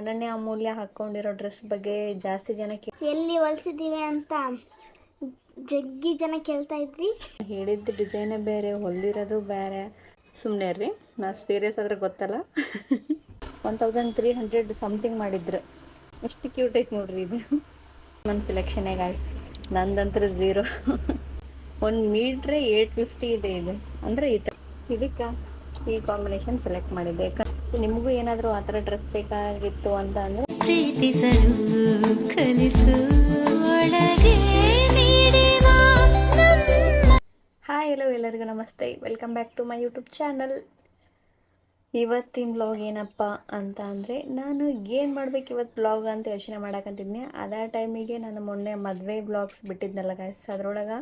ಅನನ್ಯ ಅಮೂಲ್ಯ ಹಾಕ್ಕೊಂಡಿರೋ ಡ್ರೆಸ್ ಬಗ್ಗೆ ಜಾಸ್ತಿ ಜನ ಎಲ್ಲಿ ಹೊಲಿಸಿದ್ದೀವಿ ಅಂತ ಜಗ್ಗಿ ಜನ ಕೇಳ್ತಾ ಇದ್ರಿ. ಹೇಳಿದ್ದು ಡಿಸೈನೇ ಬೇರೆ, ಹೊಲಿದಿರೋದು ಬೇರೆ. ಸುಮ್ಮನೆ ರೀ, ನಾ ಸೀರಿಯಸ್ ಆದ್ರೆ ಗೊತ್ತಲ್ಲ. 1300 ಸಮಥಿಂಗ್ ಮಾಡಿದ್ರು. ಎಷ್ಟು ಕ್ಯೂಟ್ ಐತೆ ನೋಡ್ರಿ ಇದು. ನನ್ನ ಸೆಲೆಕ್ಷನ್ನೇ ಗಾಯ್ಸ್, ನಂದಂತರ 0. 1 ಮೀಟ್ರೆ 850 ಇದೆ ಇದು. ಅಂದರೆ ಇದಕ್ಕೆ ಈ ಕಾಂಬಿನೇಷನ್ ಸೆಲೆಕ್ಟ್ ಮಾಡಿದ್ದೆ. ಯಾಕಂದ್ರೆ ನಿಮಗೂ ಏನಾದರೂ ಆ ಥರ ಡ್ರೆಸ್ ಬೇಕಾಗಿತ್ತು ಅಂತ ಅಂದರೆ ಪ್ರೀತಿಸಲು ಕಲಿಸು ಒಳಗೆ ನೀಡಿದ. ಹಾಯ್ ಹಲೋ ಎಲ್ಲರಿಗೂ ನಮಸ್ತೆ, welcome back to my YouTube channel. ಇವತ್ತಿನ ವ್ಲಾಗ್ ಏನಪ್ಪ ಅಂತ ಅಂದರೆ, ನಾನು ಏನು ಮಾಡ್ಬೇಕು ಇವತ್ತು ವ್ಲಾಗ್ ಅಂತ ಯೋಚನೆ ಮಾಡಕಂತಿದ್ನಿ. ಅದೇ ಟೈಮಿಗೆ ನಾನು ಮೊನ್ನೆ ಮದುವೆ ವ್ಲಾಗ್ಸ್ ಬಿಟ್ಟಿದ್ನಲ್ಲ ಗೈಸ್, ಅದ್ರೊಳಗೆ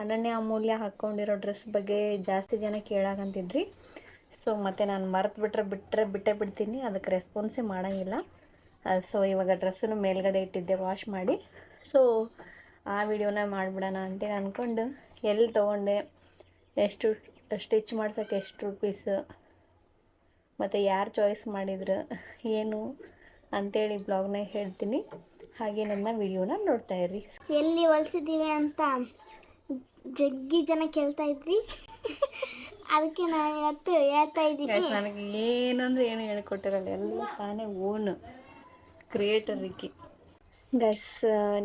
ಅನನ್ಯ ಅಮೂಲ್ಯ ಹಾಕ್ಕೊಂಡಿರೋ ಡ್ರೆಸ್ ಬಗ್ಗೆ ಜಾಸ್ತಿ ಜನ ಕೇಳಾಕಂತಿದ್ರಿ. ಸೊ ಮತ್ತು ನಾನು ಬಿಟ್ಟೇ ಬಿಡ್ತೀನಿ, ಅದಕ್ಕೆ ರೆಸ್ಪಾನ್ಸೇ ಮಾಡೋಂಗಿಲ್ಲ. ಸೊ ಇವಾಗ ಡ್ರೆಸ್ಸನ್ನು ಮೇಲ್ಗಡೆ ಇಟ್ಟಿದ್ದೆ ವಾಶ್ ಮಾಡಿ. ಸೊ ಆ ವಿಡಿಯೋನ ಮಾಡಿಬಿಡೋಣ ಅಂತೇಳಿ ಅಂದ್ಕೊಂಡು ಎಲ್ಲಿ ತೊಗೊಂಡೆ, ಎಷ್ಟು ಸ್ಟಿಚ್ ಮಾಡ್ಸೋಕ್ಕೆ ಎಷ್ಟು ರುಪೀಸು, ಮತ್ತು ಯಾರು ಚಾಯ್ಸ್ ಮಾಡಿದ್ರು ಏನು ಅಂತೇಳಿ ಬ್ಲಾಗ್ನಾಗ ಹೇಳ್ತೀನಿ. ಹಾಗೆ ನನ್ನ ವಿಡಿಯೋನ ನೋಡ್ತಾ ಇರ್ರಿ. ಎಲ್ಲಿ ಹೊಲಿಸಿದ್ದೀವಿ ಅಂತ ಜಗ್ಗಿ ಜನ ಕೇಳ್ತಾ ಇದ್ರಿ. ಅದಕ್ಕೆ ನಾನು ಇವತ್ತು ಹೇಳ್ತಾ ಇದ್ದೀನಿ. ನನಗೆ ಏನಂದ್ರೆ ಏನು ಹೇಳ್ಕೊಟ್ಟಿರಲ್ಲ, ಎಲ್ಲ ತಾನೇ ಓನ್ ಕ್ರಿಯೇಟರ್ ಇಕ್ಕಿ ಗೈಸ್.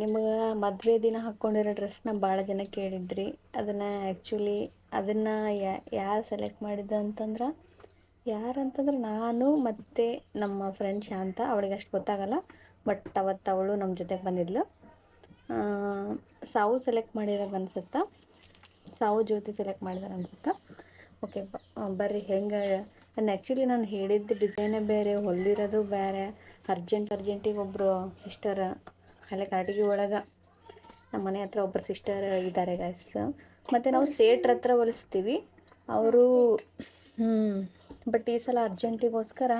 ನಿಮಗೆ ಮದುವೆ ದಿನ ಹಾಕ್ಕೊಂಡಿರೋ ಡ್ರೆಸ್ನ ಭಾಳ ಜನ ಕೇಳಿದ್ರಿ. ಅದನ್ನು ಆ್ಯಕ್ಚುಲಿ ಯಾರು ಸೆಲೆಕ್ಟ್ ಮಾಡಿದ್ದು ಅಂತಂದ್ರೆ, ಯಾರಂತಂದ್ರೆ ನಾನು ಮತ್ತು ನಮ್ಮ ಫ್ರೆಂಡ್ ಶಾಂತ. ಅವಳಿಗೆ ಅಷ್ಟು ಗೊತ್ತಾಗಲ್ಲ, ಬಟ್ ಅವತ್ತು ಅವಳು ನಮ್ಮ ಜೊತೆಗೆ ಬಂದಿದ್ಲು. ಸಾವು ಸೆಲೆಕ್ಟ್ ಮಾಡಿರೋದು ಅನ್ಸುತ್ತಾ, ಸಾವು ಜ್ಯೋತಿ ಸೆಲೆಕ್ಟ್ ಮಾಡಿದಾರೆ ಅನ್ಸುತ್ತಾ. ಓಕೆ ಬರ್ರಿ. ಹೆಂಗೆ ಆ್ಯಕ್ಚುಲಿ ನಾನು ಹೇಳಿದ್ದು ಡಿಸೈನೇ ಬೇರೆ, ಹೊಲಿದಿರೋದು ಬೇರೆ. ಅರ್ಜೆಂಟಿಗೆ ಒಬ್ಬರು ಸಿಸ್ಟರ್ ಅಲ್ಲೇ ಕಾಟಿಗೆ ಒಳಗೆ ನಮ್ಮ ಮನೆ ಹತ್ರ ಒಬ್ಬರು ಸಿಸ್ಟರ್ ಇದ್ದಾರೆ ಗೈಸ್. ಮತ್ತು ನಾವು ಸೇಟ್ರ ಹತ್ರ ಹೊಲಿಸ್ತೀವಿ ಅವರು. ಬಟ್ ಈ ಸಲ ಅರ್ಜೆಂಟಿಗೋಸ್ಕರ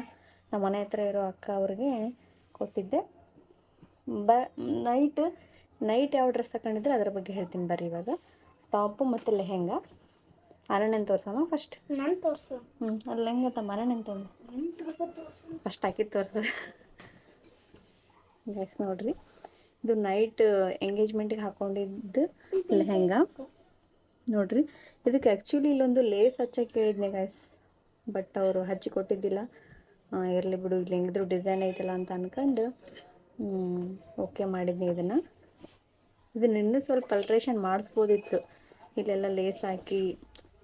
ನಮ್ಮ ಮನೆ ಹತ್ರ ಇರೋ ಅಕ್ಕ ಅವ್ರಿಗೆ ಕೊಟ್ಟಿದ್ದೆ. ನೈಟ್ ಯಾವ ಡ್ರೆಸ್ ತಗೊಂಡಿದ್ರೆ ಅದ್ರ ಬಗ್ಗೆ ಹೇಳ್ತೀನಿ ಬರ್ರಿ. ಇವಾಗ ಟಾಪು ಮತ್ತು ಲೆಹೆಂಗಾ. ಅನನ್ಯನ ತೋರ್ಸೋಣ ಫಸ್ಟ್. ನಾನು ತೋರಿಸು. ಅಲ್ಲಿ ಲೆಹಂಗಾ ತಮ್ಮ ಅನನ್ಯನ ತೊಗೊಂಡು ಫಸ್ಟ್ ಹಾಕಿದ್ದು ತೋರಿಸು ಗೈಸ್. ನೋಡಿರಿ, ಇದು ನೈಟ್ ಎಂಗೇಜ್ಮೆಂಟಿಗೆ ಹಾಕ್ಕೊಂಡಿದ್ದು ಲೆಹೆಂಗಾ ನೋಡಿರಿ. ಇದಕ್ಕೆ ಆ್ಯಕ್ಚುಲಿ ಇಲ್ಲೊಂದು ಲೇಸ್ ಹಚ್ಚಕ್ಕೆ ಕೇಳಿದ್ನೆ ಗೈಸ್, ಬಟ್ ಅವರು ಹಚ್ಚಿ ಕೊಟ್ಟಿದ್ದಿಲ್ಲ. ಇರಲಿ ಬಿಡು, ಇಲ್ಲಿ ಹೆಂಗಿದ್ರು ಡಿಸೈನ್ ಐತಲ್ಲ ಅಂತ ಅಂದ್ಕೊಂಡು ಓಕೆ ಮಾಡಿದ್ನಿ ಇದನ್ನು ಇನ್ನೂ ಸ್ವಲ್ಪ ಅಲ್ಟ್ರೇಷನ್ ಮಾಡಿಸ್ಬೋದಿತ್ತು. ಇಲ್ಲೆಲ್ಲ ಲೇಸ್ ಹಾಕಿ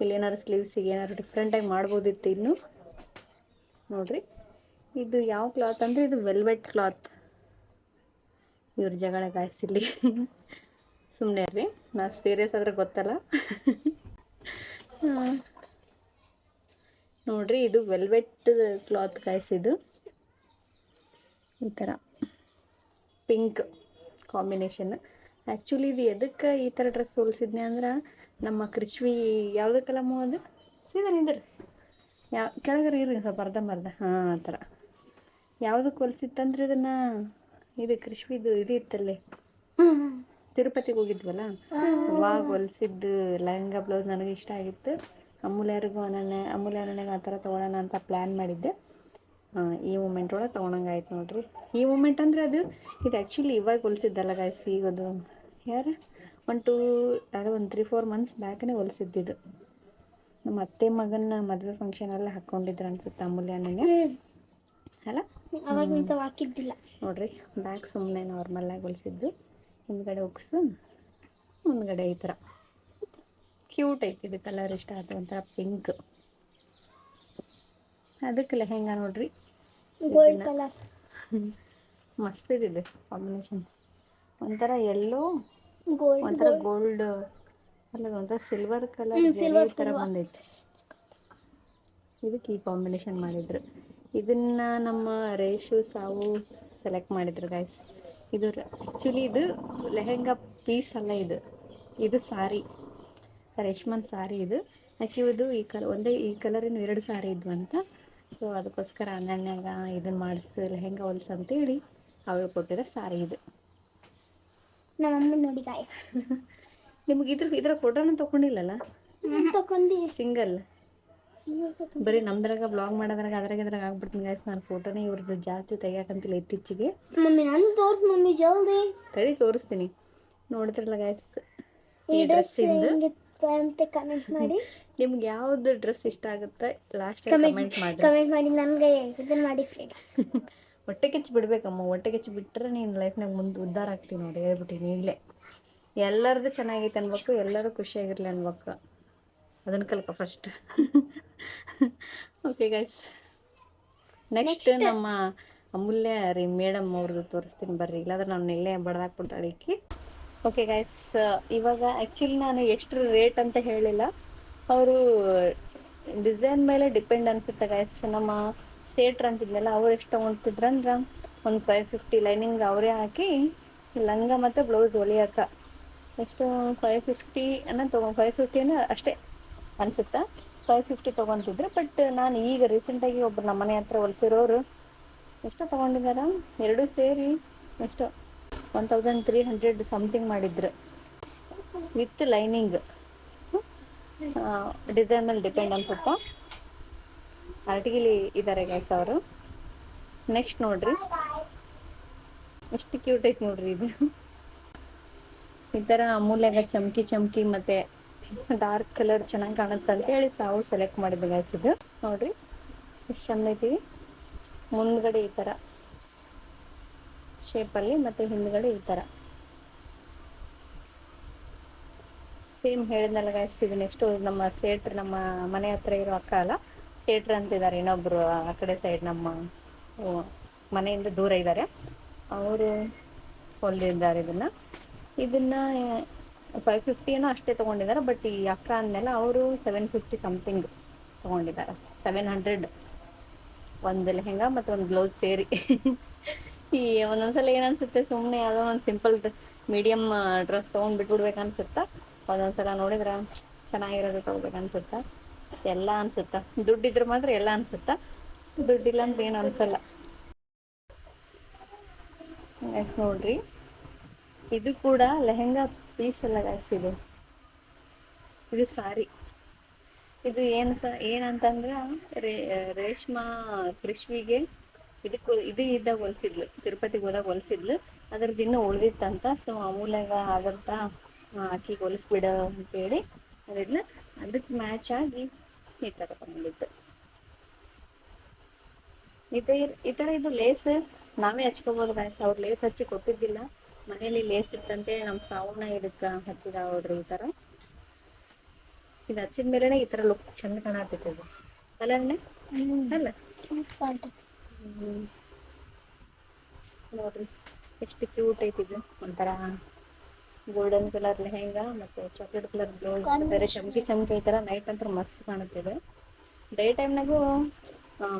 ಇಲ್ಲೇನಾದ್ರು ಸ್ಲೀವ್ಸಿಗೆ ಏನಾದ್ರು ಡಿಫ್ರೆಂಟಾಗಿ ಮಾಡ್ಬೋದಿತ್ತು ಇನ್ನು. ನೋಡಿರಿ, ಇದು ಯಾವ ಕ್ಲಾತ್ ಅಂದರೆ ಇದು ವೆಲ್ವೆಟ್ ಕ್ಲಾತ್. ಇವ್ರ ಜಗಳ ಗಾಯಿಸಿಲ್ಲಿ ಸುಮ್ಮನೆ ರೀ, ನಾ ಸೀರಿಯಸ್ ಆದ್ರೆ ಗೊತ್ತಲ್ಲ. ನೋಡಿರಿ, ಇದು ವೆಲ್ವೆಟ್ ಕ್ಲಾತ್ ಗಾಯಿಸಿದ್ದು. ಈ ಥರ ಪಿಂಕ್ ಕಾಂಬಿನೇಷನ್. ಆ್ಯಕ್ಚುಲಿ ಇದು ಎದಕ್ಕೆ ಈ ಥರ ಡ್ರೆಸ್ ಹೊಲಿಸಿದ್ನೆ ಅಂದ್ರೆ, ನಮ್ಮ ಕೃಷ್ವಿ ಯಾವುದಕ್ಕೆಲ್ಲಮ್ಮ ಅದು ಸೀದಾ ನಿಂದ್ರಿ, ಕೆಳಗರೆ ಇರಿ ಸ್ವಲ್ಪ ಅರ್ಧಂಬರ್ಧ. ಆ ಥರ ಯಾವುದಕ್ಕೆ ಹೊಲಿಸಿತ್ತಂದ್ರೆ ಇದನ್ನು, ಇದು ಕೃಷ್ವಿದು ಇದು ಇತ್ತಲ್ಲಿ ತಿರುಪತಿಗೆ ಹೋಗಿದ್ವಲ್ಲ, ಅವಾಗ ಹೊಲಿಸಿದ್ದು ಲೆಹಂಗಾ ಬ್ಲೌಸ್ ನನಗೆ ಇಷ್ಟ ಆಗಿತ್ತು. ಅಮೂಲ್ಯರಿಗೂ ಅನನ್ಯಗೆ ಆ ಥರ ತೊಗೊಳ್ಳೋಣ ಅಂತ ಪ್ಲ್ಯಾನ್ ಮಾಡಿದ್ದೆ. ಈ ಮೂಮೆಂಟ್ ಒಳಗೆ ತೊಗೊಳಂಗಾಯ್ತು ನೋಡಿರಿ. ಈ ಮೂಮೆಂಟ್ ಅಂದರೆ ಇದು ಆ್ಯಕ್ಚುಲಿ ಇವಾಗ ಹೊಲಿಸಿದ್ದಲ್ಲ ಗಾಯ್ಸ್. ಈಗ ಅದು ಒಂದು 3-4 ಮಂತ್ಸ್ ಬ್ಯಾಕೇ ಹೊಲಿಸಿದ್ದಿದ್ದು. ನಮ್ಮ ಅತ್ತೆ ಮಗನ ಮದುವೆ ಫಂಕ್ಷನೆಲ್ಲ ಹಾಕ್ಕೊಂಡಿದ್ರು ಅನ್ಸುತ್ತೆ ಅಮೂಲ್ಯನೇ ಅಲ್ಲ, ಅವಾಗ ಹಾಕಿದ್ದಿಲ್ಲ ನೋಡಿರಿ. ಬ್ಯಾಕ್ ಸುಮ್ಮನೆ ನಾರ್ಮಲಾಗಿ ಹೊಲಿಸಿದ್ದು, ಹಿಂದ್ಗಡೆ ಉಕ್ಸು, ಮುಂದ್ಗಡೆ ಈ ಥರ ಕ್ಯೂಟ್ ಐತಿ. ಇದು ಕಲರ್ ಇಷ್ಟ ಆಯ್ತು, ಒಂಥರ ಪಿಂಕ್. ಅದಕ್ಕೆ ಲೆಹೆಂಗಾ ನೋಡ್ರಿ, ಗೋಲ್ಡ್ ಕಲರ್ ಮಸ್ತ್ ಇದೆ ಕಾಂಬಿನೇಷನ್. ಒಂಥರ ಎಲ್ಲೋ, ಗೋಲ್ಡ್, ಒಂಥರ ಗೋಲ್ಡ್ ಅಲ್ಲ, ಒಂಥರ ಸಿಲ್ವರ್ ಕಲರ್ ಥರ ಬಂದೈತಿ. ಇದಕ್ಕೆ ಈ ಕಾಂಬಿನೇಷನ್ ಮಾಡಿದ್ರು. ಇದನ್ನು ನಮ್ಮ ರೇಷು ಸಾವು ಸೆಲೆಕ್ಟ್ ಮಾಡಿದ್ರು ಗೈಸ್. ಇದು ಆ್ಯಕ್ಚುಲಿ ಇದು ಲೆಹೆಂಗಾ ಪೀಸ್ ಅಲ್ಲ, ಇದು ಸಾರಿ, ರೇಷ್ಮನ್ ಸಾರಿ. ಇದು ಆ್ಯಕ್ಚುಲಿ ಇದು ಈ ಕಲರಿನ 2 ಸಾರಿ ಇದ್ವು ಅಂತ. ಸೊ ಅದಕ್ಕೋಸ್ಕರ ಅನನ್ಯಾಗ ಇದನ್ನು ಮಾಡಿಸಿ ಲೆಹೆಂಗಾ ಹೊಲ್ಸು ಅಂತೇಳಿ ಅವಳು ಕೊಟ್ಟಿರೋ ಸಾರಿ ಇದು. ನಮ್ಮಮ್ಮ ನೋಡಿ ಗಾಯ್ಸ್. ನಿಮ್ಗೆ ಇದ್ರ ಫೋಟೋನ ತೊಗೊಂಡಿಲ್ಲಲ್ಲ, ತಗೊಂಡು ಸಿಂಗಲ್ ಬರೀ ನಮ್ದ್ರಾಗ ಬ್ಲಾಗ್ ಮಾಡೋದ್ರಾಗ ಇದ್ರಾಗ ಆಗ್ಬಿಡ್ತೀನಿ ಗೈಸ್. ನಾನು ಫೋಟೋನೇ ಇವ್ರದ್ದು ಜಾಸ್ತಿ ತೆಗಿಯಾಕಂತಿಲ್ಲ ಇತ್ತೀಚೆಗೆ. ಮಮ್ಮಿ ನಾನು ತೋರ್ಸ್ ಮಮ್ಮಿ ಜಲ್ದಿ. ತಡಿ ತೋರಿಸ್ತೀನಿ. ನೋಡ್ತಿರಲ್ಲ ಗೈಸ್, ಈ ಈ ಡ್ರೆಸ್ ಡ್ರೆಸ್ಸಿಂದು ಹೆಂಗಿತ್ತು ಅಂತ ಕಮೆಂಟ್ ಮಾಡಿ. ನಿಮ್ಗೆ ಯಾವ್ದು ಡ್ರೆಸ್ ಇಷ್ಟ ಆಗುತ್ತೆ ಲಾಸ್ಟ್ ಕಮೆಂಟ್ ಮಾಡಿ. ನನಗೆ ಇದನ್ನ ಮಾಡಿ ಫ್ರೆಂಡ್ಸ್. ಹೊಟ್ಟೆ ಕಿಚ್ಚು ಬಿಡ್ಬೇಕಮ್ಮ. ಹೊಟ್ಟೆ ಕಿಚ್ಚು ಬಿಟ್ಟರೆ ನೀನು ಲೈಫ್ನಾಗ ಮುಂದೆ ಉದ್ಧಾರ ಆಗ್ತೀವಿ ನೋಡಿ, ಹೇಳ್ಬಿಟ್ಟಿನಿ ಈಗಲೇ. ಎಲ್ಲರದು ಚೆನ್ನಾಗೈತೆ ಅನ್ಬೇಕು, ಎಲ್ಲರೂ ಖುಷಿಯಾಗಿರ್ಲಿ ಅನ್ಬೇಕು. ಅದನ್ನು ಕಲ್ಕ ಫಸ್ಟ್. ಓಕೆ ಗೈಸ್, ನೆಕ್ಸ್ಟ್ ನಮ್ಮ ಅಮೂಲ್ಯ ರೀ ಮೇಡಮ್ ಅವ್ರದ್ದು ತೋರಿಸ್ತೀನಿ ಬರ್ರಿ, ಇಲ್ಲಾಂದ್ರೆ ನಾನು ಇಲ್ಲೇ ಬಡ್ದಾಕ್ಬಿಡ್ತಾಳೆ ಈಕಿ. ಓಕೆ ಗೈಸ್, ಇವಾಗ ಆ್ಯಕ್ಚುಲಿ ನಾನು ಎಷ್ಟು ರೇಟ್ ಅಂತ ಹೇಳಿಲ್ಲ, ಅವರು ಡಿಸೈನ್ ಮೇಲೆ ಡಿಪೆಂಡ್ ಅನ್ಸುತ್ತೆ ಗೈಸ್. ನಮ್ಮ ಥಿಯೇಟ್ರ್ ಅಂತಿದ್ನಲ್ಲ, ಅವ್ರು ಎಷ್ಟು ತೊಗೊಳ್ತಿದ್ರಂದ್ರೆ ಒಂದು 550 ಲೈನಿಂಗ್ ಅವರೇ ಹಾಕಿ ಲಂಗ ಮತ್ತು ಬ್ಲೌಸ್ ಹೊಲಿಯೋಕ ಎಷ್ಟು 550 550 ಅಷ್ಟೇ ಅನ್ಸುತ್ತಾ, 550 ತೊಗೊತಿದ್ರು. ಬಟ್ ನಾನು ಈಗ ರೀಸೆಂಟಾಗಿ ಒಬ್ರು ನಮ್ಮ ಮನೆ ಹತ್ರ ಹೊಲಿಸಿರೋರು ಎಷ್ಟು ತೊಗೊಂಡಿದ್ದಾರೆ, ಎರಡೂ ಸೇರಿ ಎಷ್ಟು 1300 ಸಮಥಿಂಗ್ ಮಾಡಿದ್ರು ವಿತ್ ಲೈನಿಂಗ್. ಡಿಸೈನ್ ಮೇಲೆ ಡಿಪೆಂಡ್ ಅನ್ಸುತ್ತಾ. ಆರ್ಟಿಗಿಲಿ ಇದ್ದಾರೆ ಗೈಸ್ ಅವರು. ನೆಕ್ಸ್ಟ್ ನೋಡ್ರಿ, ಎಷ್ಟು ಕ್ಯೂಟ್ ಐತೆ ನೋಡ್ರಿ ಇದು. ಈ ಥರ ಅಮೂಲ್ಯಾಗ ಚಮ್ಕಿ ಮತ್ತು ಡಾರ್ಕ್ ಕಲರ್ ಚೆನ್ನಾಗಿ ಕಾಣುತ್ತೆ ಅಂತ ಹೇಳಿ ತಾವು ಸೆಲೆಕ್ಟ್ ಮಾಡಿದ್ದೆ ಗೈಸ್. ಇದು ನೋಡ್ರಿ ಎಷ್ಟು ಚಂದ ಐತಿ. ಮುಂದ್ಗಡೆ ಈ ಥರ ಶೇಪಲ್ಲಿ ಮತ್ತು ಹಿಂದ್ಗಡೆ ಈ ಥರ ಸೇಮ್ ಹೇಳಿದ್ನಲ್ಲ ಗೈಸ್. ಇದು ನೆಕ್ಸ್ಟು ನಮ್ಮ ಥಿಯೇಟ್ರ್, ನಮ್ಮ ಮನೆ ಹತ್ರ ಇರೋ ಅಕ್ಕ ಅಲ್ಲ, ಥಿಯೇಟ್ರ್ ಅಂತಿದ್ದಾರೆ ಇನ್ನೊಬ್ರು ಆ ಕಡೆ ಸೈಡ್, ನಮ್ಮ ಮನೆಯಿಂದ ದೂರ ಇದ್ದಾರೆ, ಅವರು ಹೊಲಿದಿದ್ದಾರೆ ಇದನ್ನ 550 ಏನೋ ಅಷ್ಟೇ ತೊಗೊಂಡಿದ್ದಾರೆ. ಬಟ್ ಈ ಅಕ್ಕ ಅಂದಮೇಲೆ ಅವರು 750 ಸಮಥಿಂಗ್ ತೊಗೊಂಡಿದ್ದಾರೆ. 700 ಒಂದು ಲೆಹೆಂಗಾ ಮತ್ತು ಒಂದು ಬ್ಲೌಸ್ ಸೇರಿ. ಈ ಒಂದೊಂದ್ಸಲ ಏನನ್ಸುತ್ತೆ, ಸುಮ್ಮನೆ ಯಾವುದೋ ಒಂದು ಸಿಂಪಲ್ ಮೀಡಿಯಮ್ ಡ್ರೆಸ್ ತೊಗೊಂಡು ಅನ್ಸುತ್ತಾ, ಒಂದೊಂದ್ಸಲ ನೋಡಿದ್ರೆ ಚೆನ್ನಾಗಿರೋದು ತೊಗೋಬೇಕನ್ಸುತ್ತಾ, ಎಲ್ಲ ಅನ್ಸುತ್ತಾ. ದುಡ್ಡಿದ್ರೆ ಮಾತ್ರ ಎಲ್ಲ ಅನ್ಸುತ್ತಾ, ದುಡ್ಡಿಲ್ಲ ಅಂದ್ರೆ ಏನು ಅನ್ಸಲ್ಲ. ನೆಕ್ಸ್ಟ್ ನೋಡ್ರಿ, ಇದು ಕೂಡ ಲೆಹೆಂಗಾ ಪೀಸ್ ಅಲ್ಲ ಗೈಸ್, ಇದು ಸಾರಿ. ಇದು ಏನಂತಂದ್ರೆ ರೇಷ್ಮಾ ಕೃಷ್ವಿಗೆ ಇದು ಇದ್ದಾಗ ಹೊಲಿಸಿದ್ಲು, ತಿರುಪತಿಗೆ ಹೋದಾಗ ಹೊಲಿಸಿದ್ಲು. ಅದ್ರದ್ದು ಇನ್ನೂ ಉಳಿದಿತ್ತಂತ. ಸೊ ಅಮೂಲ್ಯಾಗ ಆಗಂತ ಆಕಿಗೆ ಹೊಲಿಸ್ಬಿಡ ಅಂತೇಳಿ ಅದಿದ್ಲು. ಅದಕ್ಕೆ ಮ್ಯಾಚ್ ಆಗಿ ಈ ಥರ ತಗೊಂಡಿದ್ದು. ಈ ಥರ ಇದು ಲೇಸ್ ನಾವೇ ಹಚ್ಕೋಬೋದು ಗೈಸ್. ಅವ್ರು ಲೇಸ್ ಹಚ್ಚಿ ಕೊಟ್ಟಿದ್ದಿಲ್ಲ, ಮನೇಲಿ ಲೇಸ್ ಇತ್ತಂತೇಳಿ ನಮ್ಮ ಸಾವನ್ನ ಇದಕ್ಕೆ ಹಚ್ಚಿದ ನೋಡ್ರಿ. ಈ ಥರ ಇದು ಹಚ್ಚಿದ ಮೇಲೆನೆ ಈ ಥರ ಲುಕ್ ಚಂದ ಕಾಣತ್ತಿತ್ತು ಅಲ್ಲೇ ಅಲ್ಲ. ನೋಡ್ರಿ ಎಷ್ಟು ಕ್ಯೂಟ್ ಐತಿದು. ಒಂಥರ ಗೋಲ್ಡನ್ ಕಲರ್ ಲೆಹೆಂಗಾ ಮತ್ತು ಚಾಕ್ಲೇಟ್ ಕಲರ್ ಬ್ಲೌಸ್, ಬೇರೆ ಚಮಕಿ ಈ ಥರ ನೈಟ್ ಅಂತ ಮಸ್ತ್ ಕಾಣುತ್ತಿದೆ. ಡೇ ಟೈಮ್ನಾಗೂ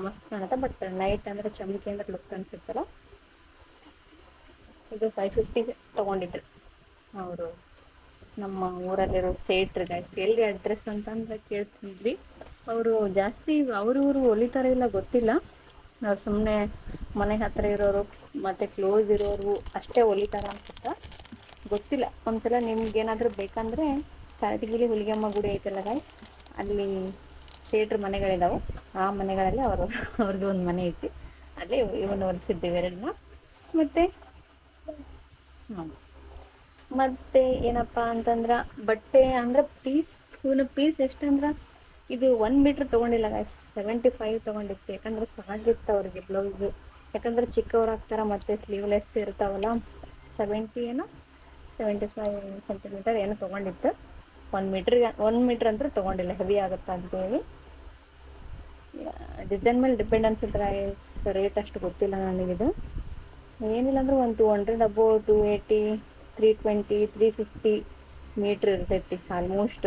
ಮಸ್ತ್ ಕಾಣುತ್ತೆ, ಬಟ್ ನೈಟ್ ಅಂದರೆ ಚಮಕಿ ಅಂದ್ರೆ ಲುಕ್ ಅನ್ಸುತ್ತಲ್ಲ. ಇದು 550 ತೊಗೊಂಡಿದ್ರು ಅವರು ನಮ್ಮ ಊರಲ್ಲಿರೋ ಥಿಯೇಟ್ರ್ ಗೈಸ್. ಎಲ್ಲಿ ಅಡ್ರೆಸ್ ಅಂತಂದ್ರೆ ಕೇಳ್ತಿದ್ವಿ. ಅವರು ಜಾಸ್ತಿ ಅವರು ಹೊಲಿತಾರೆ ಇಲ್ಲ ಗೊತ್ತಿಲ್ಲ, ಅವ್ರು ಸುಮ್ಮನೆ ಮನೆ ಹತ್ತಿರ ಇರೋರು ಮತ್ತು ಕ್ಲೋಸ್ ಇರೋರು ಅಷ್ಟೇ ಹೊಲಿತಾರೆ ಅನ್ಸುತ್ತಾ, ಗೊತ್ತಿಲ್ಲ. ಒಂದ್ಸಲ ನಿಮ್ಗೇನಾದರೂ ಬೇಕಂದರೆ ಕಾರಟಗಿರಿ ಹುಲಿಗೆಮ್ಮ ಗುಡಿ ಐತಲ್ಲ ಗೈಸ್, ಅಲ್ಲಿ ಥಿಯೇಟ್ರ್ ಮನೆಗಳಿದಾವೆ. ಆ ಮನೆಗಳಲ್ಲಿ ಅವ್ರದ್ದು ಒಂದು ಮನೆ ಐತಿ, ಅಲ್ಲೇ ಇವನ್ನ ಹೊಲಿಸಿದ್ದೀವಿ ಎರಡನ್ನ. ಮತ್ತು ಏನಪ್ಪ ಅಂತಂದ್ರೆ ಬಟ್ಟೆ ಅಂದ್ರೆ ಪೀಸ್ ಎಷ್ಟಂದ್ರೆ ಇದು 1 ಮೀಟ್ರ್ ತೊಗೊಂಡಿಲ್ಲ ಗೈಸ್, 75 ತೊಗೊಂಡಿತ್ತು. ಯಾಕಂದ್ರೆ ಸಾಗಿತ್ತು ಅವ್ರಿಗೆ ಬ್ಲೌಸು, ಯಾಕಂದ್ರೆ ಚಿಕ್ಕವ್ರು ಆಗ್ತಾರೆ ಮತ್ತು ಸ್ಲೀವ್ಲೆಸ್ ಇರ್ತಾವಲ್ಲ. 75 ಸೆಂಟಿಮೀಟರ್ ಏನೋ ತೊಗೊಂಡಿತ್ತು. 1 ಮೀಟ್ರ್ ಅಂತೂ ತೊಗೊಂಡಿಲ್ಲ, ಹೆವಿ ಆಗುತ್ತಾ ಅಂತೇಳಿ. ಡಿಸೈನ್ ಮೇಲೆ ಡಿಪೆಂಡ್ ಅನ್ಸುತ್ತೆ ಗೈಸ್, ರೇಟ್ ಅಷ್ಟು ಗೊತ್ತಿಲ್ಲ ನನಗಿದು. ಏನಿಲ್ಲ ಅಂದ್ರೆ ಒಂದು 200 ಅಬೌವ್ 280 320 350 ಮೀಟ್ರ್ ಇರ್ತೈತಿ ಆಲ್ಮೋಸ್ಟ್.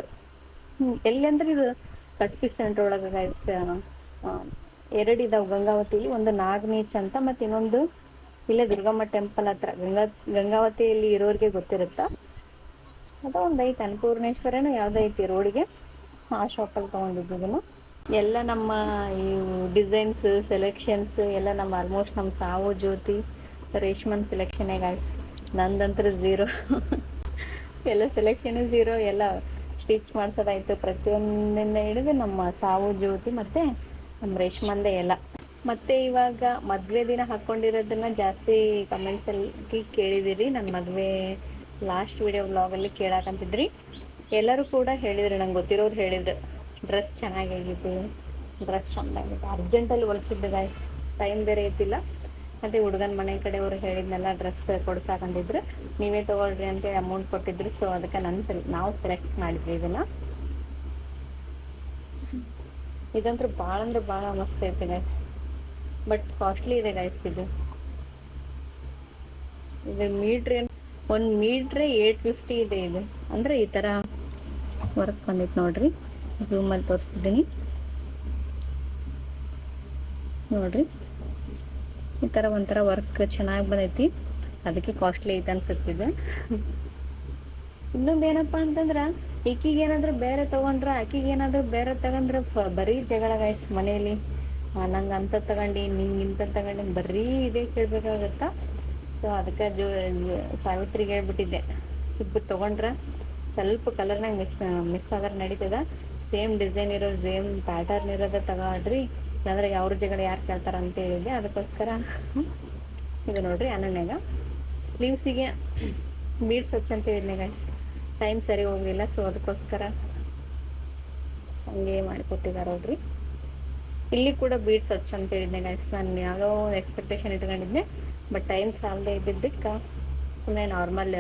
ಎಲ್ಲಿ ಅಂದ್ರೆ ಇದು ಕಟ್ ಪೀಸ್ ಸೆಂಟ್ರ್ ಒಳಗೆ ಗೈಸ್. 2 ಇದಾವೆ ಗಂಗಾವತಿಲಿ, ಒಂದು ನಾಗನೀಚ್ ಅಂತ, ಮತ್ತು ಇನ್ನೊಂದು ಇಲ್ಲೇ ದುರ್ಗಮ್ಮ ಟೆಂಪಲ್ ಹತ್ರ. ಗಂಗಾವತಿಯಲ್ಲಿ ಇರೋರಿಗೆ ಗೊತ್ತಿರುತ್ತಾ, ಅದು ಒಂದು ಐತೆ ಅನ್ನಪೂರ್ಣೇಶ್ವರನೋ ಯಾವುದೋ ಐತಿ ರೋಡಿಗೆ, ಆ ಶಾಪಲ್ಲಿ ತೊಗೊಂಡಿದ್ದು. ಎಲ್ಲ ನಮ್ಮ ಈ ಡಿಸೈನ್ಸ್ ಸೆಲೆಕ್ಷನ್ಸ್ ಎಲ್ಲ ನಮ್ಮ ಆಲ್ಮೋಸ್ಟ್ ನಮ್ಮ ಸಾವು ಜ್ಯೋತಿ ರೇಷ್ಮನ್ ಸೆಲೆಕ್ಷನ್ನೇ ಗೈಸ್. ನಂದಂತರ ಝೀರೋ. ಎಲ್ಲ ಸೆಲೆಕ್ಷನ್ ಝೀರೋ, ಎಲ್ಲ ಸ್ಟಿಚ್ ಮಾಡಿಸೋದಾಯ್ತು, ಪ್ರತಿಯೊಂದಿಂದ ಹಿಡಿದು ನಮ್ಮ ಸಾವು ಜ್ಯೋತಿ ಮತ್ತು ನಮ್ಮ ರೇಷ್ಮಂದೆ ಎಲ್ಲ. ಮತ್ತು ಇವಾಗ ಮದುವೆ ದಿನ ಹಾಕ್ಕೊಂಡಿರೋದನ್ನು ಜಾಸ್ತಿ ಕಮೆಂಟ್ಸಲ್ಲಿ ಕೇಳಿದಿರಿ. ನನ್ನ ಮದುವೆ ಲಾಸ್ಟ್ ವಿಡಿಯೋ ವ್ಲಾಗಲ್ಲಿ ಕೇಳಾಕಂತಿದ್ರಿ. ಎಲ್ಲರೂ ಕೂಡ ಹೇಳಿದ್ರು, ನಂಗೆ ಗೊತ್ತಿರೋರು ಹೇಳಿದ್ರು ಡ್ರೆಸ್ ಚೆನ್ನಾಗಾಗಿದೆ, ಡ್ರೆಸ್ ಚೆನ್ನಾಗಿದೆ. ಅರ್ಜೆಂಟಲ್ಲಿ ಹೊಲಿಸಿದ್ದೆ ಗಾಯ್ಸ್, ಟೈಮ್ ಬೇರೆ ಇದ್ದಿಲ್ಲ. ಮತ್ತು ಹುಡುಗನ ಮನೆ ಕಡೆಯವರು ಹೇಳಿದ್ನೆಲ್ಲ ಡ್ರೆಸ್ ಕೊಡ್ಸಾಕಂತಿದ್ರು, ನೀವೇ ತೊಗೊಳ್ರಿ ಅಂತೇಳಿ ಅಮೌಂಟ್ ಕೊಟ್ಟಿದ್ರು. ಸೊ ಅದಕ್ಕೆ ನಾವು ಸೆಲೆಕ್ಟ್ ಮಾಡಿದ್ವಿ ಇದನ್ನು. ಇದಂತೂ ಭಾಳ ಅಂದ್ರೆ ಭಾಳ ಮಸ್ತ್ ಐತೆ ಗೈಸ್, ಬಟ್ ಕಾಸ್ಟ್ಲಿ ಇದೆ ಗೈಸ್. ಇದು ಮೀಟ್ರ್ ಒಂದು ಮೀಟ್ರೆ 850 ಇದೆ. ಇದು ಅಂದರೆ ಈ ಥರ ವರ್ಕ್ ಬಂದಿತ್ತು ನೋಡ್ರಿ, ಝೂಮಲ್ಲಿ ತೋರಿಸ್ತಿದ್ದೀನಿ ನೋಡ್ರಿ. ಈ ಥರ ಒಂಥರ ವರ್ಕ್ ಚೆನ್ನಾಗಿ ಬಂದೈತಿ, ಅದಕ್ಕೆ ಕಾಸ್ಟ್ಲಿ ಐತೆ ಅನ್ಸುತ್ತಿದೆ. ಇನ್ನೊಂದು ಏನಪ್ಪ ಅಂತಂದ್ರೆ, ಈಕಿಗೆ ಏನಾದರೂ ಬೇರೆ ತೊಗೊಂಡ್ರೆ ಆಕಿಗೆ ಏನಾದರೂ ಬೇರೆ ತಗೊಂಡ್ರೆ ಬರೀ ಜಗಳ ಗಾಯ್ಸ್ ಮನೇಲಿ. ನಂಗೆ ಅಂಥ ತಗೊಂಡು ನಿಂಗೆ ಇಂಥ ತಗೊಂಡು ಬರೀ ಇದೇ ಕೇಳಬೇಕಾಗತ್ತಾ. ಸೊ ಅದಕ್ಕೆ ಸಾವಿತ್ರಿಗೆ ಹೇಳ್ಬಿಟ್ಟಿದ್ದೆ, ಇಬ್ಬರು ತೊಗೊಂಡ್ರೆ ಸ್ವಲ್ಪ ಕಲರ್ನಾಗ ಮಿಸ್ ಆದ್ರೆ ನಡೀತದ, ಸೇಮ್ ಡಿಸೈನ್ ಇರೋ ಸೇಮ್ ಪ್ಯಾಟರ್ನ್ ಇರೋದೇ ತಗೊಳ್ರಿ, ಇಲ್ಲಾಂದ್ರೆ ಅವ್ರ ಜಗಳ ಯಾರು ಕೇಳ್ತಾರೆ ಅಂತ ಹೇಳಿದ್ದೆ. ಅದಕ್ಕೋಸ್ಕರ ಇದು ನೋಡ್ರಿ, ಅನನ್ಯಾಗ ಸ್ಲೀವ್ಸಿಗೆ ಬೀಡ್ಸ್ ಹಚ್ಚ ಅಂತ ಹೇಳಿದ್ನೆ ಗೈಸ್, ಟೈಮ್ ಸರಿ ಹೋಗಲಿಲ್ಲ. ಸೊ ಅದಕ್ಕೋಸ್ಕರ ಹಂಗೆ ಮಾಡಿಕೊಟ್ಟಿದ್ದಾರೆ ನೋಡ್ರಿ. ಇಲ್ಲಿ ಕೂಡ ಬೀಡ್ಸ್ ಹಚ್ಚ ಅಂತ ಹೇಳಿದ್ನೆ ಗೈಸ್, ನಾನು ಯಾವುದೋ ಎಕ್ಸ್ಪೆಕ್ಟೇಷನ್ ಇಟ್ಕೊಂಡಿದ್ದೆ, ಬಟ್ ಟೈಮ್ ಸಾಲದೆ ಇದ್ದಿದ್ದಕ್ಕೆ ಸುಮ್ಮನೆ ನಾರ್ಮಲ್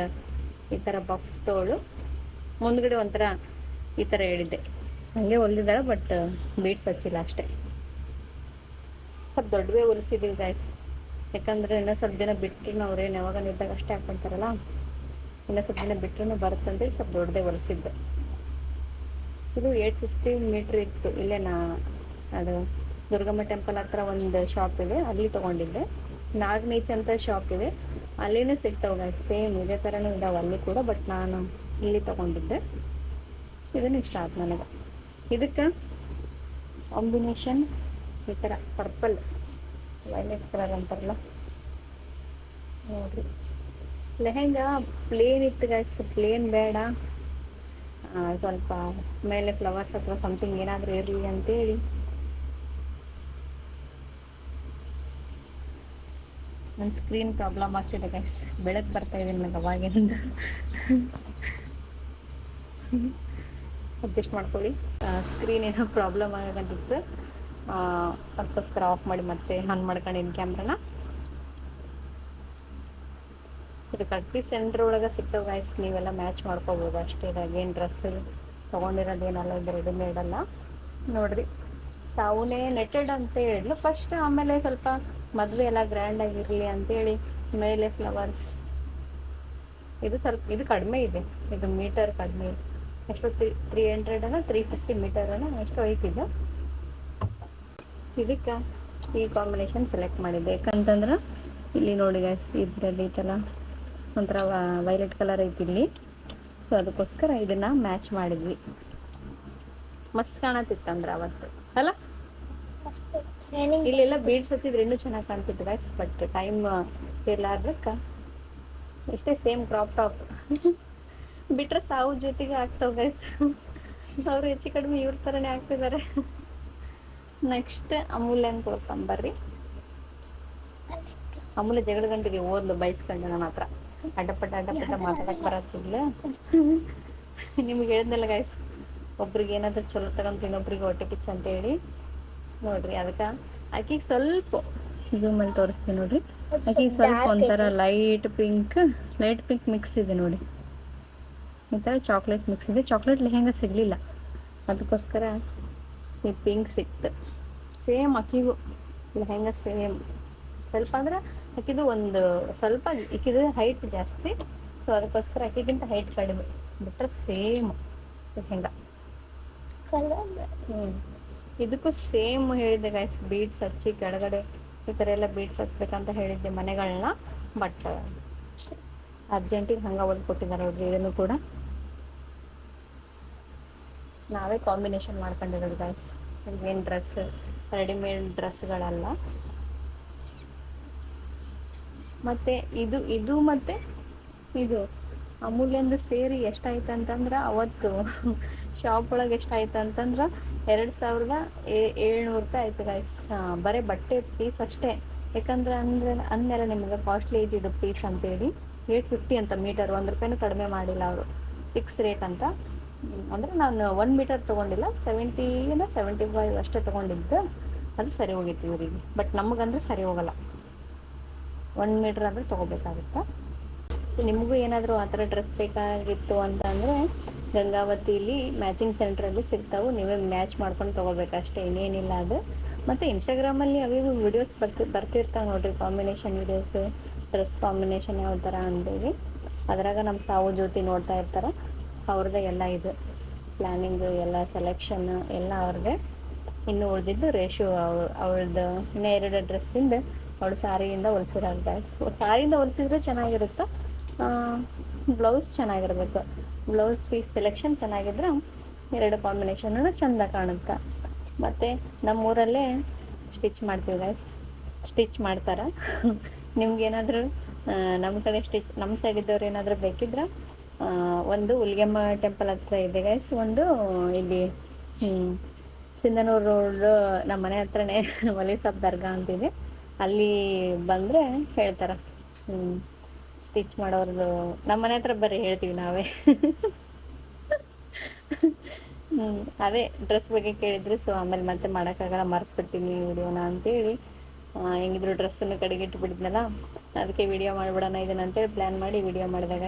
ಈ ಥರ ಬಫ್ ತೋಳು ಮುಂದ್ಗಡೆ ಒಂಥರ ಈ ಥರ ಹೇಳಿದ್ದೆ, ಹಂಗೆ ಹೊಲಿದಿದ್ದಾರೆ. ಬಟ್ ಬೀಡ್ಸ್ ಹಚ್ಚಿಲ್ಲ ಅಷ್ಟೇ. ಸ್ವಲ್ಪ ದೊಡ್ಡವೇ ಹೊಲಿಸಿದ್ದೀವಿ ಗೈಸ್, ಯಾಕಂದರೆ ಇನ್ನೂ ಸ್ವಲ್ಪ ದಿನ ಬಿಟ್ಟರು ಅವ್ರೇನು ಯಾವಾಗ ನಿದ್ದಾಗ ಅಷ್ಟೇ ಹಾಕ್ಕೊಂತಾರಲ್ಲ, ಇನ್ನೂ ಸ್ವಲ್ಪ ದಿನ ಬಿಟ್ಟರು ಬರುತ್ತಂತೇಳಿ ಸ್ವಲ್ಪ ದೊಡ್ಡದೇ ಹೊಲಿಸಿದ್ದೆ. ಇದು 850 ಮೀಟ್ರ್ ಇತ್ತು. ಇಲ್ಲೇ ಅದು ದುರ್ಗಮ್ಮ ಟೆಂಪಲ್ ಹತ್ರ ಒಂದು ಶಾಪ್ ಇದೆ, ಅಲ್ಲಿ ತೊಗೊಂಡಿದ್ದೆ. ನಾಗನೀಚ್ ಅಂತ ಶಾಪ್ ಇದೆ, ಅಲ್ಲಿನೂ ಸಿಗ್ತಾವೆ ಗೈಸ್, ಸೇಮ್ ಇದೇ ಥರನೂ ಇದಾವೆ ಅಲ್ಲಿ ಕೂಡ, ಬಟ್ ನಾನು ಇಲ್ಲಿ ತೊಗೊಂಡಿದ್ದೆ. ಇದನ್ನು ಇಷ್ಟ ಆಯ್ತು ನನಗೆ. ಇದಕ್ಕೆ ಕಾಂಬಿನೇಷನ್ ಈ ಥರ ಪರ್ಪಲ್ ವೈಲೆಟ್ ಕಲರ್ ಅಂತಾರಲ್ಲ ನೋಡಿರಿ. ಲೆಹೆಂಗಾ ಪ್ಲೇನ್ ಇತ್ತು ಗೈಸ್, ಪ್ಲೇನ್ ಬೇಡ, ಸ್ವಲ್ಪ ಮೇಲೆ ಫ್ಲವರ್ಸ್ ಅಥವಾ ಸಮಥಿಂಗ್ ಏನಾದರೂ ಇರಲಿ ಅಂತೇಳಿ ನನ್ನ ಸ್ಕ್ರೀನ್ ಪ್ರಾಬ್ಲಮ್ ಆಗ್ತಿದೆ ಗೈಸ್, ಬೆಳಕು ಬರ್ತಾ ಇದೆ ನನಗೆ ಅವಾಗಿಂದ. ಅಡ್ಜಸ್ಟ್ ಮಾಡ್ಕೊಳ್ಳಿ. ಸ್ಕ್ರೀನ್ ಏನೋ ಪ್ರಾಬ್ಲಮ್ ಆಗಂತಿತ್ತು, ಅದಕ್ಕೋಸ್ಕರ ಆಫ್ ಮಾಡಿ ಮತ್ತೆ ಆನ್ ಮಾಡ್ಕೊಂಡಿದ್ದೀನಿ ಕ್ಯಾಮ್ರಾನ. ಇದು ಕಟ್ ಪೀಸ್ ಸೆಂಟ್ರ್ ಒಳಗೆ ಸಿಗ್ತವೆ ಗೈಸ್, ನೀವೆಲ್ಲ ಮ್ಯಾಚ್ ಮಾಡ್ಕೋಬೋದು ಅಷ್ಟೇ. ಇದಾಗೇನು ಡ್ರೆಸ್ ತೊಗೊಂಡಿರೋದೇನಲ್ಲ, ಇದು ರೆಡಿಮೇಡ್ ಅಲ್ಲ ನೋಡ್ರಿ. ಸಾವುನೇ ನೆಟ್ಟೆಡ್ ಅಂತ ಹೇಳಿದ್ಲು ಫಸ್ಟ್, ಆಮೇಲೆ ಸ್ವಲ್ಪ ಮದುವೆ ಎಲ್ಲ ಗ್ರ್ಯಾಂಡಾಗಿರಲಿ ಅಂತೇಳಿ ಮೇಲೆ ಫ್ಲವರ್ಸ್. ಇದು ಸ್ವಲ್ಪ ಇದು ಕಡಿಮೆ ಇದೆ, ಇದು ಮೀಟರ್ ಕಡಿಮೆ ಇದೆ. ಎಷ್ಟು 300 350 ಮೀಟರನ್ನು ಎಷ್ಟು ಐತಿದ್ದು. ಇದಕ್ಕೆ ಈ ಕಾಂಬಿನೇಷನ್ ಸೆಲೆಕ್ಟ್ ಮಾಡಿದ್ದೆ, ಯಾಕಂತಂದ್ರೆ ಇಲ್ಲಿ ನೋಡಿ ಗೈಸ್, ಇದರಲ್ಲಿ ಈ ಥರ ಒಂಥರ ವೈಲೆಟ್ ಕಲರ್ ಐತಿ ಇಲ್ಲಿ. ಸೊ ಅದಕ್ಕೋಸ್ಕರ ಇದನ್ನು ಮ್ಯಾಚ್ ಮಾಡಿದ್ವಿ. ಮಸ್ತ್ ಕಾಣತ್ತಿತ್ತಂದ್ರೆ ಅವತ್ತು ಅಲ್ಲ, ಇಲ್ಲೆಲ್ಲ ಬೀಡ್ಸ್ ಹಚ್ಚಿದ್ರೆ ಇನ್ನೂ ಚೆನ್ನಾಗಿ ಕಾಣ್ತಿತ್ತು ಗೈಸ್, ಬಟ್ ಟೈಮ್ ಇರ್ಲಾರ್ದಕ್ಕೆ ಇಷ್ಟೇ. ಸೇಮ್ ಕ್ರಾಪ್ ಟಾಪ್ ಬಿಟ್ರೆ ಸಾವು ಜೊತೆಗೆ ಆಗ್ತಾವೆ ಗೈಸ್, ಅವ್ರು ಹೆಚ್ಚು ಕಡಿಮೆ ಇವ್ರ ಥರನೇ ಆಗ್ತಿದ್ದಾರೆ. ನೆಕ್ಸ್ಟ್ ಅಮೂಲ್ಯ ಅಂತ ತೋರ್ಸಂಬರ್ರಿ. ಅಮೂಲ್ಯ ಜಗಳ ಗಂಟಿಗೆ ಓದ್ಲು ಬೈಸ್ಕೊಂಡು ನನ್ನ ಹತ್ರ ಅಡ್ಡಪಟ್ಟ ಮಾತಾಡಕ್ಕೆ ಬರತ್ತಿಲ್ಲ. ನಿಮ್ಗೆ ಹೇಳಿದ್ನಲ್ಲ ಗೈಸ್, ಒಬ್ರಿಗೆ ಏನಾದರೂ ಚಲೋ ತಗೊಂಡು ಇನ್ನೊಬ್ರಿಗೆ ಹೊಟ್ಟೆ ಪಿಚ್ಚ ಅಂತೇಳಿ ನೋಡ್ರಿ. ಅದಕ್ಕೆ ಆಕಿಗೆ ಸ್ವಲ್ಪ ಝೂಮಲ್ಲಿ ತೋರಿಸ್ತೀನಿ ನೋಡ್ರಿ, ಆಕಿಗೆ ಸ್ವಲ್ಪ ಒಂಥರ ಲೈಟ್ ಪಿಂಕ್ ಮಿಕ್ಸ್ ಇದೆ ನೋಡಿ, ಈ ಥರ ಚಾಕ್ಲೇಟ್ ಮಿಕ್ಸ್ ಇದೆ. ಚಾಕ್ಲೇಟ್ ಲೆಹೆಂಗಾ ಸಿಗಲಿಲ್ಲ, ಅದಕ್ಕೋಸ್ಕರ ಈ ಪಿಂಕ್ ಸಿಕ್ತು. ಸೇಮ್ ಅಕ್ಕಿಗೂ ಲೆಹೆಂಗಾ ಸೇಮ್, ಸ್ವಲ್ಪ ಅಂದ್ರೆ ಅಕ್ಕಿದು ಒಂದು ಸ್ವಲ್ಪ, ಇಕ್ಕಿದು ಹೈಟ್ ಜಾಸ್ತಿ, ಸೊ ಅದಕ್ಕೋಸ್ಕರ ಅಕ್ಕಿಗಿಂತ ಹೈಟ್ ಕಡಿಮೆ, ಬಿಟ್ಟರೆ ಸೇಮ್ ಲೆಹೆಂಗಾ. ಇದಕ್ಕೂ ಸೇಮ್ ಹೇಳಿದ್ದೆ ಗೈಸ್, ಬೀಡ್ಸ್ ಹಚ್ಚಿ ಕೆಳಗಡೆ ಈ ಥರ ಎಲ್ಲ ಬೀಡ್ಸ್ ಹಚ್ಬೇಕಂತ ಹೇಳಿದ್ದೆ ಮನೆಗಳನ್ನ, ಬಟ್ ಅರ್ಜೆಂಟಿಗೆ ಹಂಗೆ ಹೊಲ್ಕೊಟ್ಟಿದ್ದಾರೆ ನೋಡ್ರಿ. ಇದನ್ನು ಕೂಡ ನಾವೇ ಕಾಂಬಿನೇಷನ್ ಮಾಡ್ಕೊಂಡಿರೋದು ಗೈಸ್, ಏನು ಡ್ರೆಸ್ ರೆಡಿಮೇಡ್ ಡ್ರೆಸ್ಗಳಲ್ಲ. ಮತ್ತು ಇದು ಮತ್ತು ಇದು ಅಮೂಲ್ಯಂದು ಸೇರಿ ಎಷ್ಟಾಯ್ತು ಅಂತಂದ್ರೆ ಅವತ್ತು ಶಾಪ್ ಒಳಗೆ ಎಷ್ಟಾಯ್ತು ಅಂತಂದ್ರೆ 2700 ರೂಪಾಯಿ ಆಯ್ತು ಗೈಸ್. ಬರೀ ಬಟ್ಟೆ ಪೀಸ್ ಅಷ್ಟೇ. ಯಾಕಂದ್ರೆ ಅಂದೆಲ್ಲ ನಿಮ್ಗೆ ಕಾಸ್ಟ್ಲಿ ಇದು ಪೀಸ್ ಅಂತೇಳಿ 850 ಅಂತ ಮೀಟರ್, 1 ರೂಪಾಯಿನೂ ಕಡಿಮೆ ಮಾಡಿಲ್ಲ ಅವರು, ಫಿಕ್ಸ್ ರೇಟ್ ಅಂತ. ಅಂದರೆ ನಾನು 1 ಮೀಟರ್ ತೊಗೊಂಡಿಲ್ಲ, 75 ಅಷ್ಟೇ ತೊಗೊಂಡಿದ್ದು. ಅದು ಸರಿ ಹೋಗಿತ್ತು ಇವರಿಗೆ, ಬಟ್ ನಮಗಂದ್ರೆ ಸರಿ ಹೋಗಲ್ಲ. 1 ಮೀಟ್ರ್ ಅಂದರೆ ತೊಗೋಬೇಕಾಗುತ್ತೆ. ನಿಮಗೂ ಏನಾದರೂ ಆ ಥರ ಡ್ರೆಸ್ ಬೇಕಾಗಿತ್ತು ಅಂತ ಅಂದರೆ ಗಂಗಾವತಿಲಿ ಮ್ಯಾಚಿಂಗ್ ಸೆಂಟ್ರಲ್ಲಿ ಸಿಗ್ತಾವೆ, ನೀವೇ ಮ್ಯಾಚ್ ಮಾಡ್ಕೊಂಡು ತೊಗೋಬೇಕಷ್ಟೇ, ಇನ್ನೇನಿಲ್ಲ ಅದು. ಮತ್ತು ಇನ್ಸ್ಟಾಗ್ರಾಮಲ್ಲಿ ಅವಿವು ವೀಡಿಯೋಸ್ ಬರ್ತಿರ್ತಾವೆ ನೋಡಿರಿ, ಕಾಂಬಿನೇಷನ್ ವೀಡಿಯೋಸು, ಡ್ರೆಸ್ ಕಾಂಬಿನೇಷನ್ ಯಾವ ಥರ ಅಂತೇಳಿ. ಅದ್ರಾಗ ನಮ್ಮ ಸಾವು ಜ್ಯೋತಿ ನೋಡ್ತಾ ಇರ್ತಾರೆ, ಅವ್ರದ್ದೇ ಎಲ್ಲ ಇದು ಪ್ಲ್ಯಾನಿಂಗು, ಎಲ್ಲ ಸೆಲೆಕ್ಷನ್ ಎಲ್ಲ ಅವ್ರದ್ದೇ. ಇನ್ನು ಉಳಿದಿದ್ದು ರೇಷು ಅವಳದ್ದು ಇನ್ನೂ 2 ಡ್ರೆಸ್ಸಿಂದ ಅವಳು ಸಾರಿಯಿಂದ ಹೊಲಿಸಿರೋದು ಗೈಸ್. ಸಾರಿಯಿಂದ ಹೊಲಿಸಿದ್ರೆ ಚೆನ್ನಾಗಿರುತ್ತೆ, ಬ್ಲೌಸ್ ಚೆನ್ನಾಗಿರ್ಬೇಕು. ಬ್ಲೌಸ್ ಪೀಸ್ ಸೆಲೆಕ್ಷನ್ ಚೆನ್ನಾಗಿದ್ರೆ 2 ಕಾಂಬಿನೇಷನ್ ಚೆಂದ ಕಾಣುತ್ತೆ. ಮತ್ತು ನಮ್ಮೂರಲ್ಲೇ ಸ್ಟಿಚ್ ಮಾಡ್ತೀವಿ ಗೈಸ್, ಸ್ಟಿಚ್ ಮಾಡ್ತಾರೆ. ನಿಮ್ಗೇನಾದರೂ ನಮ್ಮ ಕಡೆ ನಮ್ಮ ಸೈಡಿದ್ದವ್ರು ಏನಾದರೂ ಬೇಕಿದ್ರೆ, ಒಂದು ಹುಲಿಗೆಮ್ಮ ಟೆಂಪಲ್ ಹತ್ರ ಇದೆ ಗೈಸ್, ಒಂದು ಇಲ್ಲಿ ಸಿಂಧನೂರು ರೋಡ್ ನಮ್ಮ ಮನೆ ಹತ್ರನೇ ವಲಿ ಸಾಬ್ ದರ್ಗಾ ಅಂತಿದೆ, ಅಲ್ಲಿ ಬಂದರೆ ಹೇಳ್ತಾರೆ. ಸ್ಟಿಚ್ ಮಾಡೋರ್ದು ನಮ್ಮ ಮನೆ ಹತ್ರ ಬರ್ರಿ, ಹೇಳ್ತೀವಿ ನಾವೇ. ಅದೇ ಡ್ರೆಸ್ ಬಗ್ಗೆ ಕೇಳಿದ್ರು, ಸೊ ಆಮೇಲೆ ಮತ್ತೆ ಮಾಡೋಕ್ಕಾಗಲ್ಲ, ಮರ್ತ್ಬಿಡ್ತೀನಿ ವಿಡಿಯೋನ ಅಂತೇಳಿ. ಹೆಂಗಿದ್ರು ಡ್ರೆಸ್ಸನ್ನು ಕಡೆಗಿಟ್ಟು ಬಿಡಿದ್ನಲ್ಲ, ಅದಕ್ಕೆ ವಿಡಿಯೋ ಮಾಡಿಬಿಡೋಣ ಇದನ್ನಂತೇಳಿ ಪ್ಲ್ಯಾನ್ ಮಾಡಿ ವಿಡಿಯೋ ಮಾಡಿದಾಗ.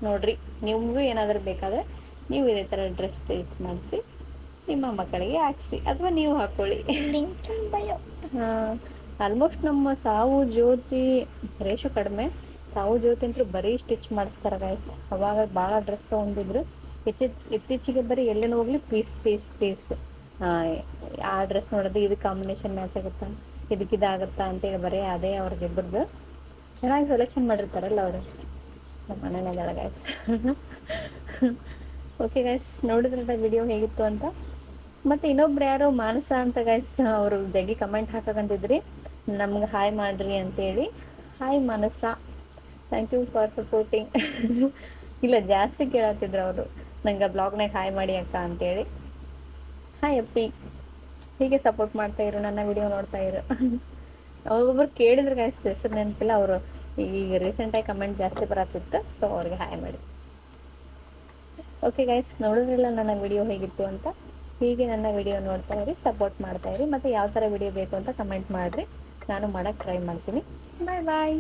ನೋಡಿರಿ, ನಿಮಗೂ ಏನಾದರೂ ಬೇಕಾದರೆ ನೀವು ಇದೇ ಥರ ಡ್ರೆಸ್ ಸ್ಟಿಚ್ ಮಾಡಿಸಿ ನಿಮ್ಮ ಮಕ್ಕಳಿಗೆ ಹಾಕ್ಸಿ, ಅಥವಾ ನೀವು ಹಾಕ್ಕೊಳ್ಳಿ. ಆಲ್ಮೋಸ್ಟ್ ನಮ್ಮ ಸಾವು ಜ್ಯೋತಿ ರೇಷು ಕಡಿಮೆ, ಸಾವು ಜ್ಯೋತಿ ಅಂತೂ ಬರೀ ಸ್ಟಿಚ್ ಮಾಡಿಸ್ತಾರೆ ಗೈಸ್. ಅವಾಗ ಭಾಳ ಡ್ರೆಸ್ ತೊಗೊಂಡಿದ್ರು, ಇತ್ತೀಚೆಗೆ ಬರೀ ಎಲ್ಲೇನು ಹೋಗ್ಲಿ ಪೀಸ್ ಪೀಸ್ ಪೀಸ್. ಆ ಡ್ರೆಸ್ ನೋಡೋದು ಇದು ಕಾಂಬಿನೇಷನ್ ಮ್ಯಾಚ್ ಆಗುತ್ತಾ, ಇದಕ್ಕಿದಾಗುತ್ತಾ ಅಂತೇಳಿ ಬರೀ ಅದೇ ಅವ್ರಿಗಿಬ್ಬರದು ಚೆನ್ನಾಗಿ ಸೆಲೆಕ್ಷನ್ ಮಾಡಿರ್ತಾರಲ್ಲ ಅವರು. ನಮ್ಮ ಮನೆಯಲ್ಲ ಗೈಸ್. ಓಕೆ ಗೈಸ್, ನೋಡಿದ್ರಲ್ಲ ವಿಡಿಯೋ ಹೇಗಿತ್ತು ಅಂತ. ಮತ್ತು ಇನ್ನೊಬ್ರು ಯಾರೋ ಮಾನಸ ಅಂತ ಗೈಸ್, ಅವರು ಜಗ್ಗಿ ಕಮೆಂಟ್ ಹಾಕಕಂತಿದ್ರಿ, ನಮ್ಗೆ ಹಾಯ್ ಮಾಡಿರಿ ಅಂತೇಳಿ. Hi Manasa, thank you for supporting. ಇಲ್ಲ, ಜಾಸ್ತಿ ಕೇಳತ್ತಿದ್ರು ಅವರು, ನಂಗೆ ಬ್ಲಾಗ್ನಾಗ ಹಾಯ್ ಮಾಡಿ ಅಕ್ಕ ಅಂತೇಳಿ. ಹಾಯ್ ಅಪ್ಪಿ, ಹೀಗೆ ಸಪೋರ್ಟ್ ಮಾಡ್ತಾ ಇರು, ನನ್ನ ವಿಡಿಯೋ ನೋಡ್ತಾ ಇರು. ಒಬ್ಬೊಬ್ರು ಕೇಳಿದ್ರು ಗೈಸ್, ಹೆಸರು ನೆನಪಿಲ್ಲ, ಅವರು ಈಗ ರೀಸೆಂಟಾಗಿ ಕಮೆಂಟ್ ಜಾಸ್ತಿ ಬರತ್ತಿತ್ತು, ಸೊ ಅವ್ರಿಗೆ ಹಾಯ್ ಮಾಡಿ. ಓಕೆ ಗೈಸ್, ನೋಡಿದ್ರಲ್ಲ ನನ್ನ ವಿಡಿಯೋ ಹೇಗಿತ್ತು ಅಂತ. ಹೀಗೆ ನನ್ನ ವಿಡಿಯೋ ನೋಡ್ತಾ ಇರಿ, ಸಪೋರ್ಟ್ ಮಾಡ್ತಾ ಇರಿ, ಮತ್ತು ಯಾವ ಥರ ವಿಡಿಯೋ ಬೇಕು ಅಂತ ಕಮೆಂಟ್ ಮಾಡಿರಿ, ನಾನು ಮಾಡೋಕ್ಕೆ ಟ್ರೈ ಮಾಡ್ತೀನಿ. ಬಾಯ್ ಬಾಯ್.